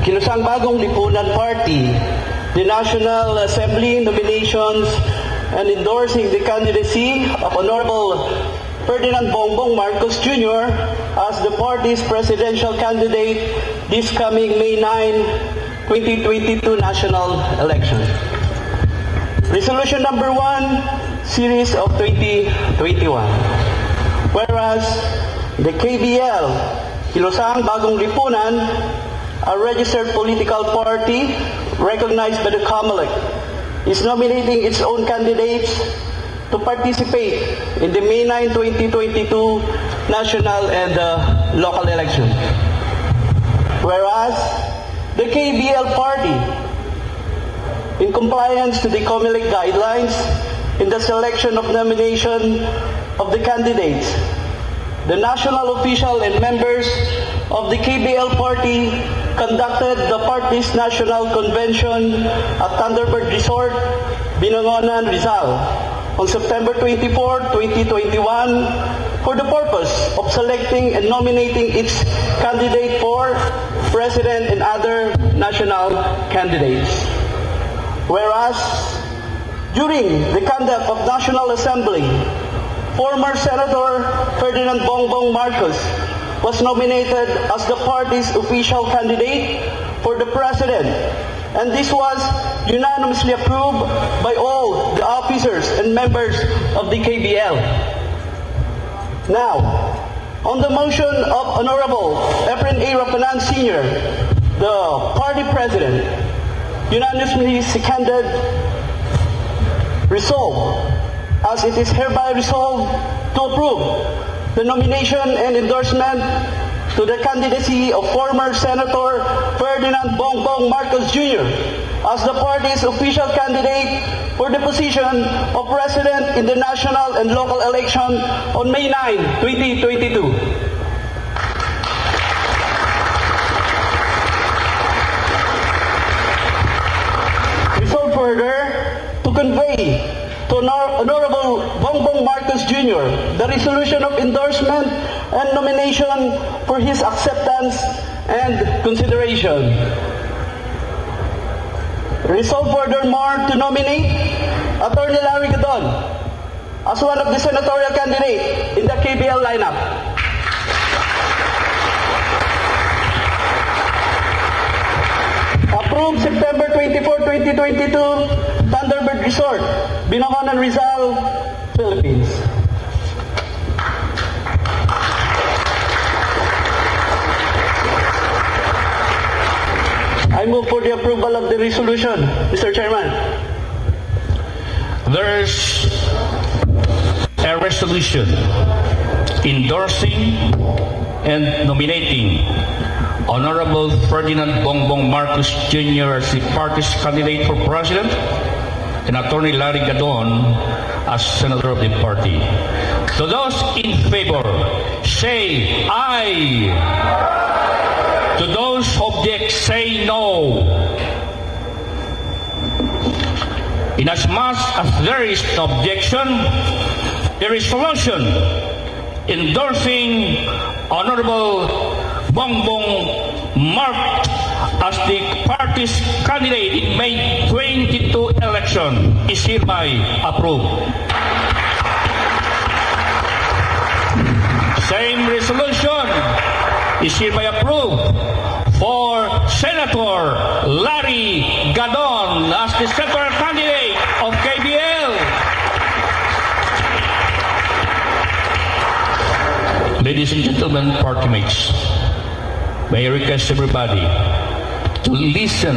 Kilusang Bagong Lipunan Party, the National Assembly nominations and endorsing the candidacy of Honorable Ferdinand Bongbong Marcos Jr. as the party's presidential candidate this coming May 9, 2022 national election. Resolution number 1, series of 2021. Whereas the KBL, Kilusang Bagong Lipunan, a registered political party recognized by the COMELEC, is nominating its own candidates to participate in the May 9, 2022 national and local elections. Whereas the KBL party, in compliance to the COMELEC guidelines in the selection of nomination of the candidates, the national official and members of the KBL party conducted the party's national convention at Thunderbird Resort, Binangonan, Rizal, on September 24, 2021, for the purpose of selecting and nominating its candidate for president and other national candidates. Whereas, during the conduct of National Assembly, former Senator Ferdinand Bongbong Marcos was nominated as the party's official candidate for the president, and this was unanimously approved by all the officers and members of the KBL. Now, on the motion of Honorable Efren A. Rapanan Sr., the party president, unanimously seconded, resolved, as it is hereby resolved to approve the nomination and endorsement to the candidacy of former Senator Ferdinand Bongbong Marcos Jr. as the party's official candidate for the position of president in the national and local election on May 9, 2022. Resolved further to convey to Honorable Bongbong Marcos Jr. the resolution of endorsement and nomination for his acceptance and consideration. Resolved furthermore to nominate Atty.Larry Gadon as one of the senatorial candidates in the KBL lineup. Approved September 24, 2022, Thunderbird Resort, Binangonan, Rizal, Philippines. I move for the approval of the resolution, Mr. Chairman. There's a resolution endorsing and nominating Honorable Ferdinand Bongbong Marcos Jr. as the party's candidate for president and Atty.Larry Gadon as senator of the party. To those in favor, say aye. To those who object, say no. Inasmuch as there is no objection, the resolution endorsing Honorable Bongbong Marcos as the party's candidate in May 22 election is hereby approved. Same resolution is hereby approved for Senator Larry Gadon as the senatorial candidate of KBL. Ladies and gentlemen, party mates, may I request everybody to listen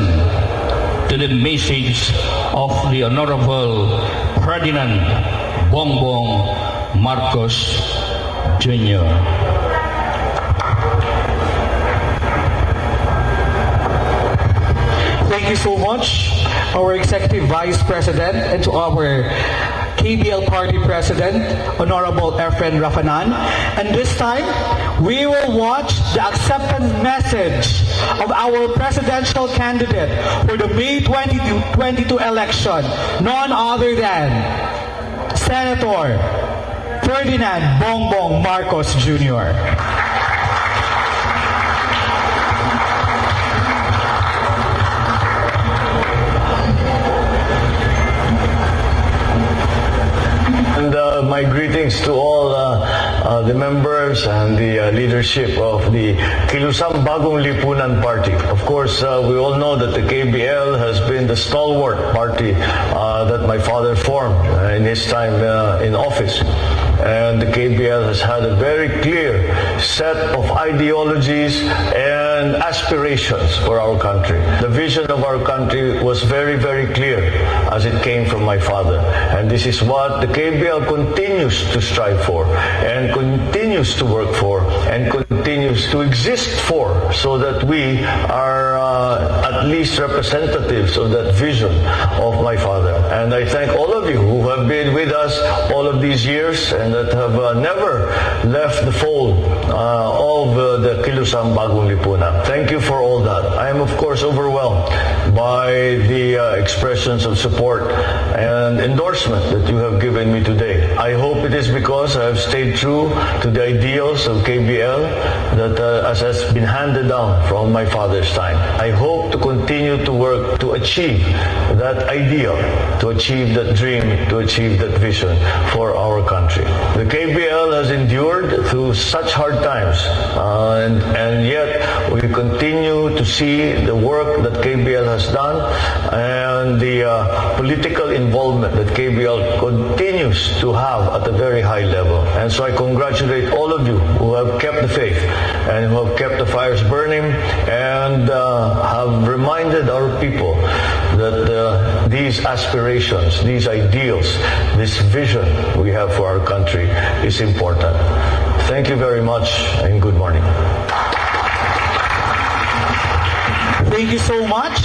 to the message of the Honorable Ferdinand Bongbong Marcos Jr. Thank you so much, our Executive Vice President, and to our KBL Party President, Honorable Efren Rapanan. And this time, we will watch the acceptance message of our presidential candidate for the May 2022 election, none other than Senator Ferdinand Bongbong Marcos Jr. leadership of the Kilusang Bagong Lipunan Party. Of course, we all know that the KBL has been the stalwart party that my father formed in his time in office. And the KBL has had a very clear set of ideologies and aspirations for our country. The vision of our country was very, very clear as it came from my father. And this is what the KBL continues to strive for and continues to work for and continues to exist for, so that we are at least representatives of that vision of my father. And I thank all of you who have been with us all of these years and that have never left the fold of the Kilusang Bagong Lipunan. Thank you for all that. I am, of course, overwhelmed by the expressions of support and endorsement that you have given me today. I hope it is because I have stayed true to the ideals of KBL that as has been handed down from my father's time. I hope to continue to work to achieve that ideal, to achieve that dream, to achieve that vision for our country. The KBL has endured through such hard times, and yet we continue to see the work that KBL has done and the political involvement that KBL continues to have at a very high level. And so I congratulate all of you who have kept the faith and who have kept the fires burning and have reminded our people that these aspirations, these ideals, this vision we have for our country is important. Thank you very much and good morning. Thank you so much,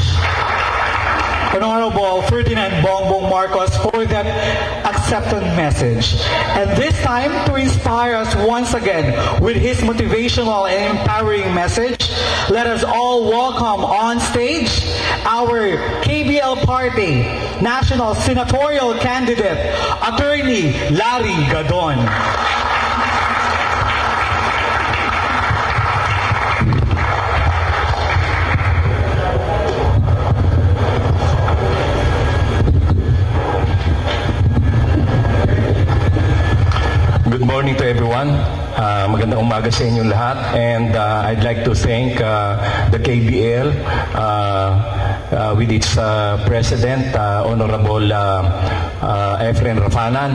Honorable Ferdinand Bongbong Marcos, for that acceptance message. And this time, to inspire us once again with his motivational and empowering message, let us all welcome on stage our KBL Party National Senatorial Candidate, Atty.Larry Gadon. Good morning to everyone. Magandang umaga sa inyong lahat. And I'd like to thank the KBL with its President, Honorable Efren Rafanan.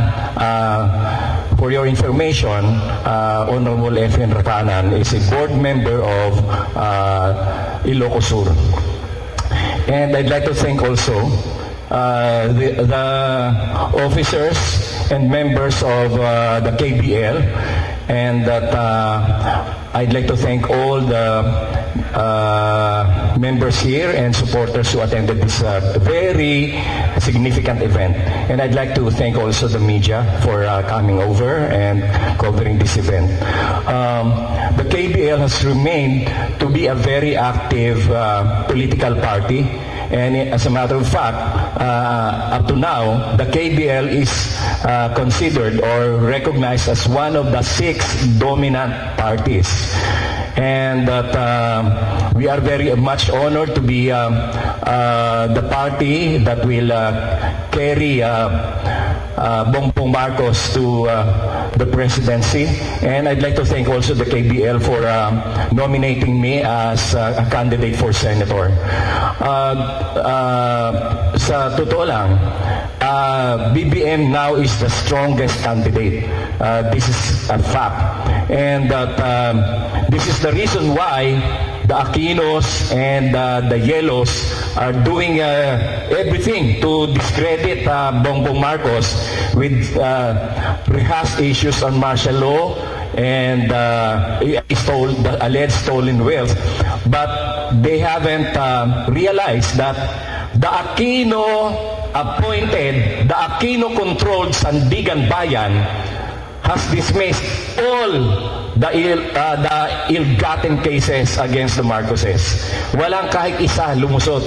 For your information, Honorable Efren Rafanan is a board member of Ilocos Sur. And I'd like to thank also the officers and members of the KBL, and that I'd like to thank all the members here and supporters who attended this very significant event. And I'd like to thank also the media for coming over and covering this event. The KBL has remained to be a very active political party. And as a matter of fact, up to now, the KBL is considered or recognized as one of the 6 dominant parties. And that we are very much honored to be the party that will carry Bongbong Marcos to the presidency. And I'd like to thank also the KBL for nominating me as a candidate for senator. Sa totoo lang, BBM now is the strongest candidate. This is a fact. And that this is the reason why the Aquinos and the Yellows are doing everything to discredit Bongbong Marcos with rehashed issues on martial law and the alleged stolen wealth. But they haven't realized that the Aquino appointed, the Aquino controlled Sandigan Bayan has dismissed all the ill-gotten cases against the Marcoses. Walang kahit isa lumusot,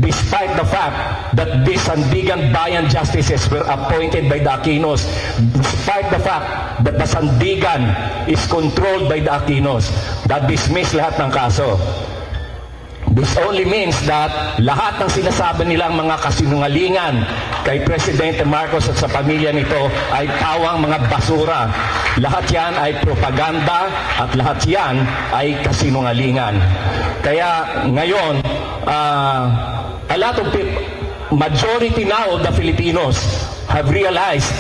despite the fact that these Sandigan Bayan justices were appointed by the Aquinos, despite the fact that the Sandigan is controlled by the Aquinos, that dismiss lahat ng kaso. This only means that lahat ng sinasabi nilang mga kasinungalingan kay Presidente Marcos at sa pamilya nito ay tawang mga basura. Lahat yan ay propaganda at lahat yan ay kasinungalingan. Kaya ngayon, a lot of people, majority now of the Filipinos have realized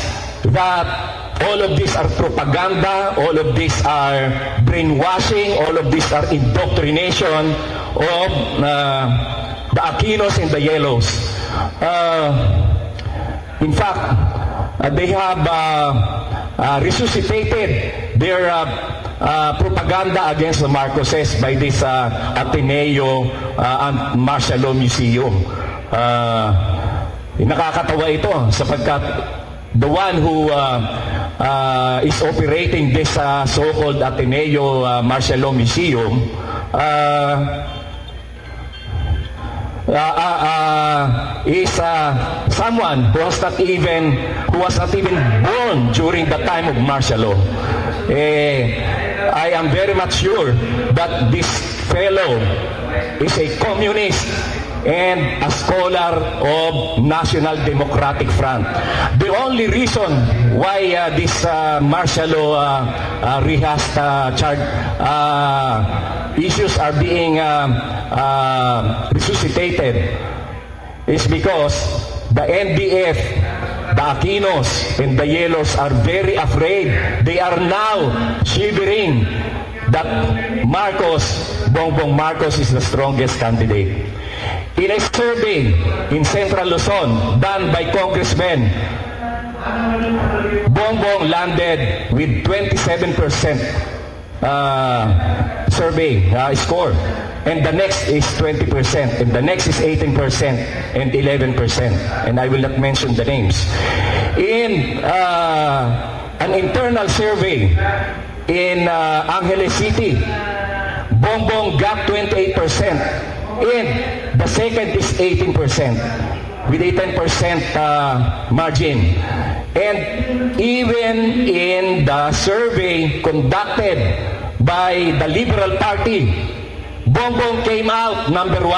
that all of these are propaganda, all of these are brainwashing, all of these are indoctrination of the Aquinos and the Yellows. In fact, they have resuscitated their propaganda against the Marcoses by this Ateneo and Martial Law Museum. Nakakatawa ito sapagkat the one who is operating this so-called Ateneo Martial Law Museum is someone who was not even born during the time of martial law. I am very much sure that this fellow is a communist and a scholar of National Democratic Front. The only reason why this martial law rehashed issues are being resuscitated is because the NDF, the Aquinos, and the Yellows are very afraid. They are now shivering that Bongbong Marcos is the strongest candidate. In a survey in Central Luzon done by congressmen, Bongbong landed with 27% survey score, and the next is 20%, and the next is 18% and 11%, and I will not mention the names. In an internal survey in Angeles City, Bongbong got 28%, and the second is 18% with a 10% margin. And even in the survey conducted by the Liberal Party, Bongbong came out number 1.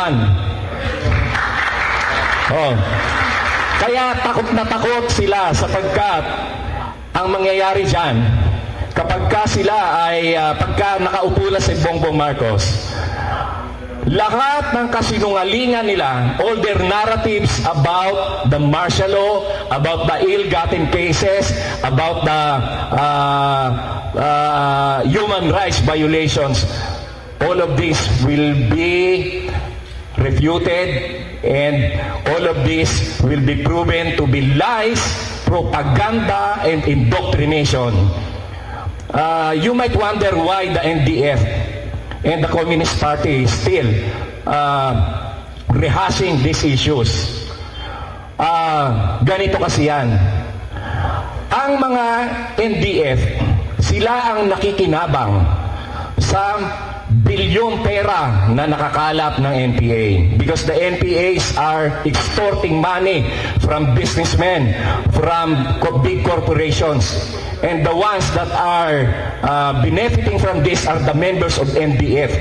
Kaya takot na takot sila sapagkat ang mangyayari dyan kapag sila ay pagka nakaupo na si Bongbong Marcos, lahat ng kasinungalingan nila, all their narratives about the martial law, about the ill-gotten cases, about the human rights violations, all of this will be refuted, and all of this will be proven to be lies, propaganda, and indoctrination. You might wonder why the NDF and the Communist Party is still rehashing these issues. Ganito kasi yan. Ang mga NDF, sila ang nakikinabang sa bilyong pera na nakakalap ng NPA, because the NPAs are extorting money from businessmen, from big corporations, and the ones that are benefiting from this are the members of NDF.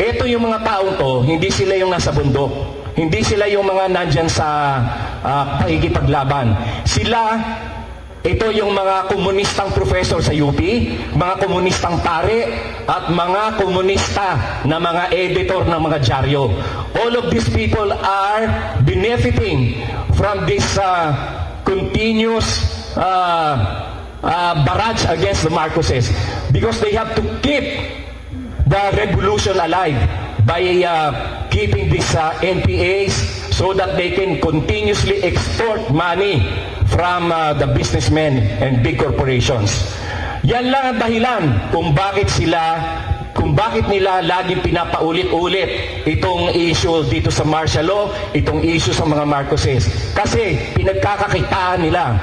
Ito yung mga taong to, hindi sila yung nasa bundok, hindi sila yung mga nandyan sa pakikipaglaban. Ito yung mga komunistang professor sa UP, mga komunistang pare, at mga komunista na mga editor ng mga dyaryo. All of these people are benefiting from this continuous barrage against the Marcoses, because they have to keep the revolution alive by keeping these NPAs so that they can continuously extort money from the businessmen and big corporations. Yan lang ang dahilan kung bakit nila laging pinapaulit-ulit itong issue dito sa martial law, itong issue sa mga Marcoses. Kasi pinagkakakitaan nila.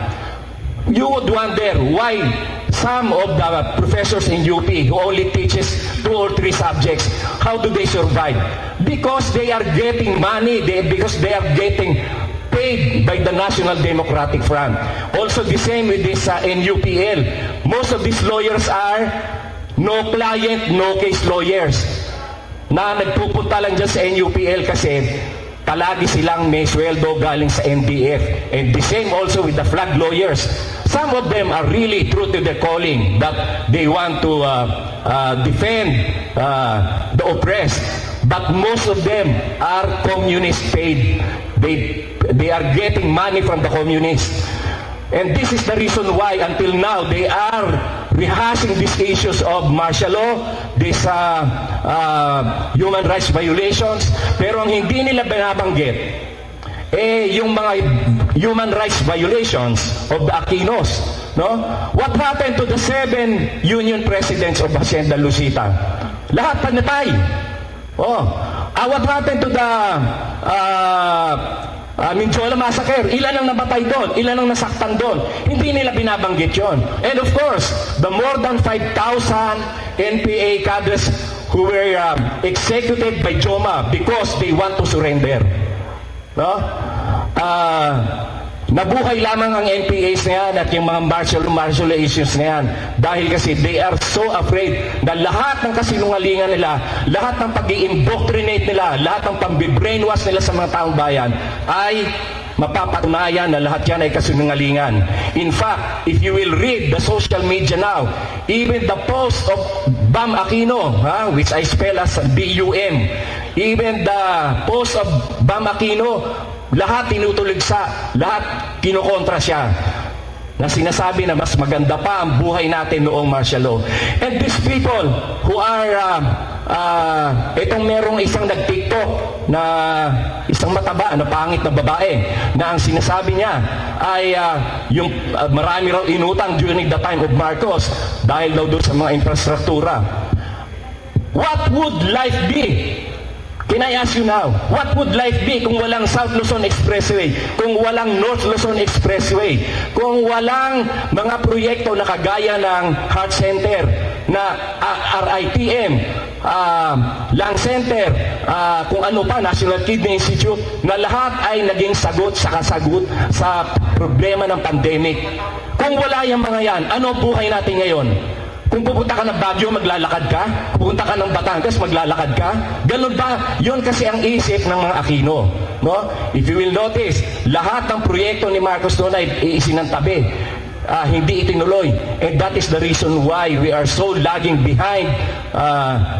You would wonder why some of the professors in UP who only teaches 2 or 3 subjects, how do they survive? Because they are getting money, because they are getting paid by the National Democratic Front. Also the same with this NUPL. Most of these lawyers are no client, no case lawyers. na nagpupunta lang dyan sa NUPL kasi palagi silang may sweldo galing sa NDF. And the same also with the flag lawyers. Some of them are really true to their calling that they want to defend the oppressed. But most of them are communist paid. They are getting money from the communists. And this is the reason why until now they are rehashing these issues of martial law, these human rights violations, pero ang hindi nila binabanggit yung mga human rights violations of the Aquinos, no? What happened to the 7 union presidents of Hacienda Lucita? Lahat panatay. What happened to the Minchola Massacre? Ilan ang nabatay doon? Ilan ang nasaktan doon? Hindi nila binabanggit yon. And of course, the more than 5,000 NPA cadres who were executed by Joma because they want to surrender. No? Nabuhay lamang ang NPAs na yan at yung mga martial issues na yan dahil kasi they are so afraid na lahat ng kasinungalingan nila, lahat ng pag-i-indoctrinate nila, lahat ng pambi-brainwash nila sa mga taong bayan ay mapapatunayan na lahat yan ay kasinungalingan. In fact, if you will read the social media now, even the post of Bam Aquino, which I spell as B-U-M, even the post of Bam Aquino, lahat tinutuligsa, lahat kinukontra siya na sinasabi na mas maganda pa ang buhay natin noong martial law. And these people who are itong merong isang nag-TikTok na isang mataba na pangit na babae na ang sinasabi niya ay yung marami raw inutang during the time of Marcos dahil daw doon sa mga infrastruktura. What would life be? Can I ask you now, what would life be kung walang South Luzon Expressway, kung walang North Luzon Expressway, kung walang mga proyekto na kagaya ng Heart Center, na RITM, Lung Center, kung ano pa, National Kidney Institute, na lahat ay naging sagot sa kasagot sa problema ng pandemic. Kung wala yung mga yan, ano buhay natin ngayon? Kung pupunta ka ng Baguio, maglalakad ka? Pupunta ka ng Batangas, maglalakad ka? Ganun ba? Yun kasi ang isip ng mga Aquino. No? If you will notice, lahat ng proyekto ni Marcos doon ay isinantabi. Hindi itinuloy. And that is the reason why we are so lagging behind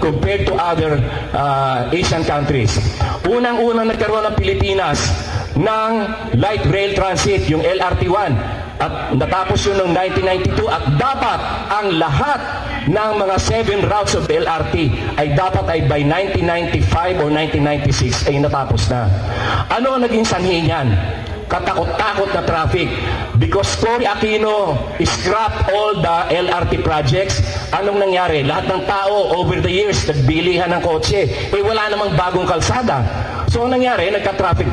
compared to other Asian countries. Unang-unang nagkaroon ng Pilipinas ng light rail transit, yung LRT-1. At natapos yun noong 1992 at dapat ang lahat ng mga 7 routes of LRT ay dapat ay by 1995 or 1996 ay natapos na. Ano ang naging sanhi niyan? Katakot-takot na traffic. Because Cory Aquino scrapped all the LRT projects. Anong nangyari? Lahat ng tao over the years nagbilihan ng kotse. Wala namang bagong kalsada. So ang nangyari, nagka-traffic.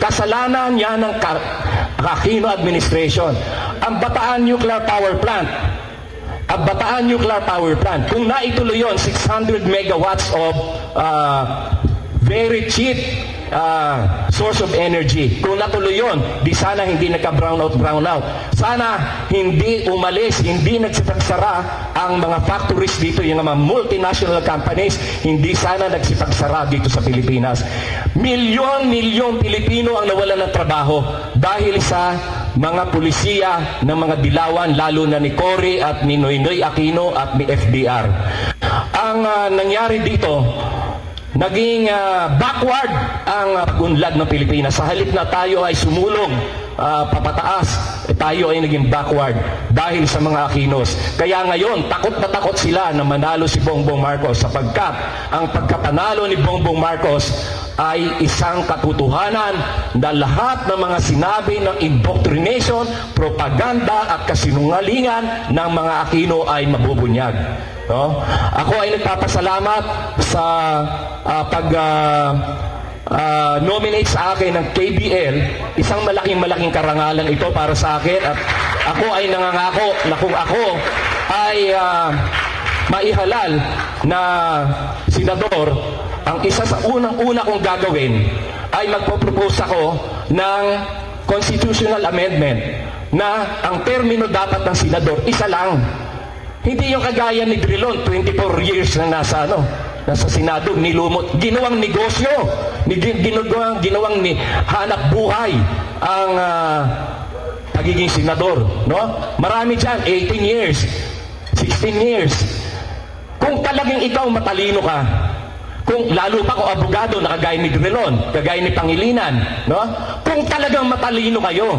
Kasalanan niya ng Aquino administration. Ang Bataan Nuclear Power Plant, kung naituloy yun, 600 megawatts of very cheap source of energy. Kung natuloy yun, di sana hindi nagka-brownout. Sana hindi umalis, hindi nagsipagsara ang mga factories dito, yung mga multinational companies, hindi sana nagsipagsara dito sa Pilipinas. Milyon Pilipino ang nawalan ng trabaho dahil sa mga pulisiya ng mga dilawan, lalo na ni Cory at ni Noynoy Aquino at ni FDR. Ang nangyari dito, naging backward ang pag-unlad ng Pilipinas. Sa halip na tayo ay sumulong papataas, tayo ay naging backward dahil sa mga Aquinos. Kaya ngayon, takot na takot sila na manalo si Bongbong Marcos sapagkat ang pagkapanalo ni Bongbong Marcos ay isang katotohanan na lahat ng mga sinabi ng indoctrination, propaganda at kasinungalingan ng mga Aquino ay mabubunyag. No? Ako ay nagpapasalamat sa nominate sa akin ng KBL. Isang malaking karangalan ito para sa akin at ako ay nangangako na kung ako ay maihalal na senador, ang isa sa unang-una kong gagawin ay magpo-propose ako ng constitutional amendment na ang termino dapat ng senador isa lang. Hindi yung kagaya ni Drilon, 24 years na nasa nasa Senado, nilumot, ginawang negosyo, ginawang hanap buhay ang pagiging senador, no? Marami dyan, 18 years, 16 years. Kung talagang ikaw matalino ka, kung lalo pa kung abogado na kagaya ni Grelon, kagaya ni Pangilinan, no? Kung talagang matalino kayo,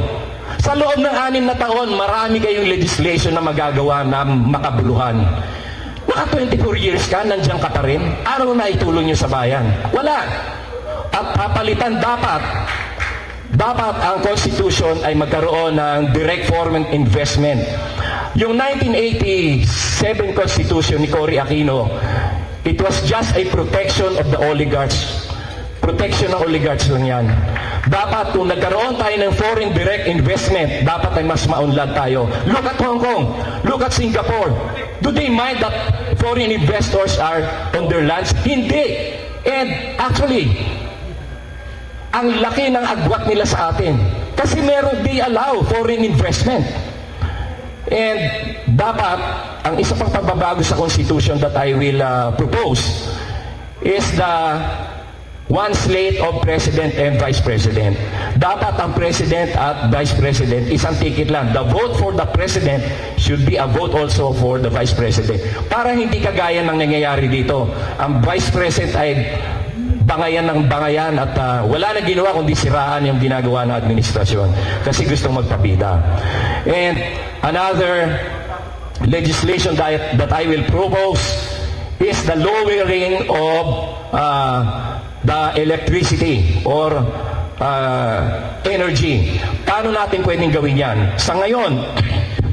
sa loob ng 6 na taon, marami kayong legislation na magagawa na makabuluhan. Naka 24 years ka, nandiyan ka pa rin. Ano na itulong nyo sa bayan? Wala. At papalitan dapat ang Constitution ay magkaroon ng direct foreign investment. Yung 1987 Constitution ni Cory Aquino, it was just a protection of the oligarchs. Protection ng oligarchs lang yan. Dapat kung nagkaroon tayo ng foreign direct investment, dapat ay mas maunlad tayo. Look at Hong Kong. Look at Singapore. Do they mind that foreign investors are on their lands? Hindi. And actually, ang laki ng agwat nila sa atin. Kasi meron, they allow foreign investment. And dapat, ang isa pang pagbabago sa Constitution that I will propose is the one slate of President and Vice President. Dapat ang President at Vice President isang ticket lang. The vote for the President should be a vote also for the Vice President. Para hindi kagaya ng nangyayari dito. Ang Vice President ay bangayan ng bangayan at wala na ginawa kundi siraan yung ginagawa ng administrasyon kasi gustong magpabida. And another legislation that I will propose is the lowering of the electricity or energy. Paano natin pwedeng gawin yan? Sa ngayon,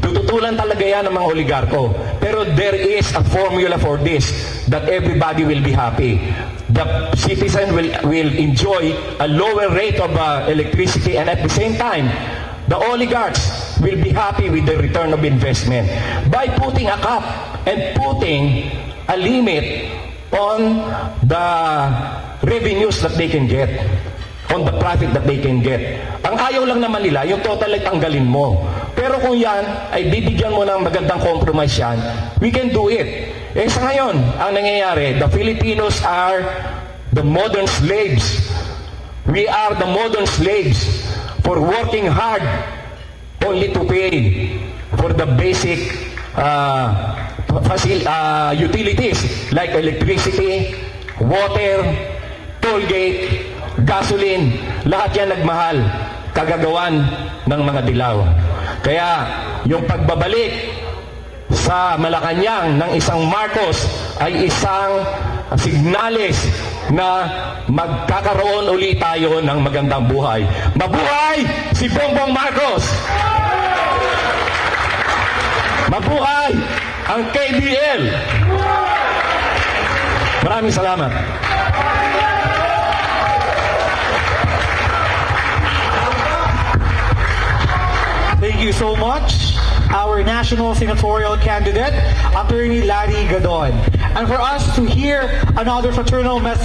tututulan talaga yan ng mga oligarko. Pero there is a formula for this that everybody will be happy. The citizen will enjoy a lower rate of electricity, and at the same time, the oligarchs will be happy with the return of investment by putting a cap and putting a limit on the revenues that they can get, on the profit that they can get. Ang ayaw lang naman nila, yung total ay tanggalin mo. Pero kung yan, ay bibigyan mo ng magandang compromise yan, we can do it. Eh sa ngayon, ang nangyayari, the Filipinos are the modern slaves. We are the modern slaves for working hard only to pay for the basic utilities like electricity, water, toll gate, gasoline, lahat yan nagmahal, kagagawan ng mga dilaw. Kaya yung pagbabalik sa Malacanang ng isang Marcos ay isang signales na magkakaroon ulit tayo ng magandang buhay. Mabuhay si Bongbong Marcos! Mabuhay ang KBL! Maraming salamat. Thank you so much, our national senatorial candidate, Atty.Larry Gadon. And for us to hear another fraternal message,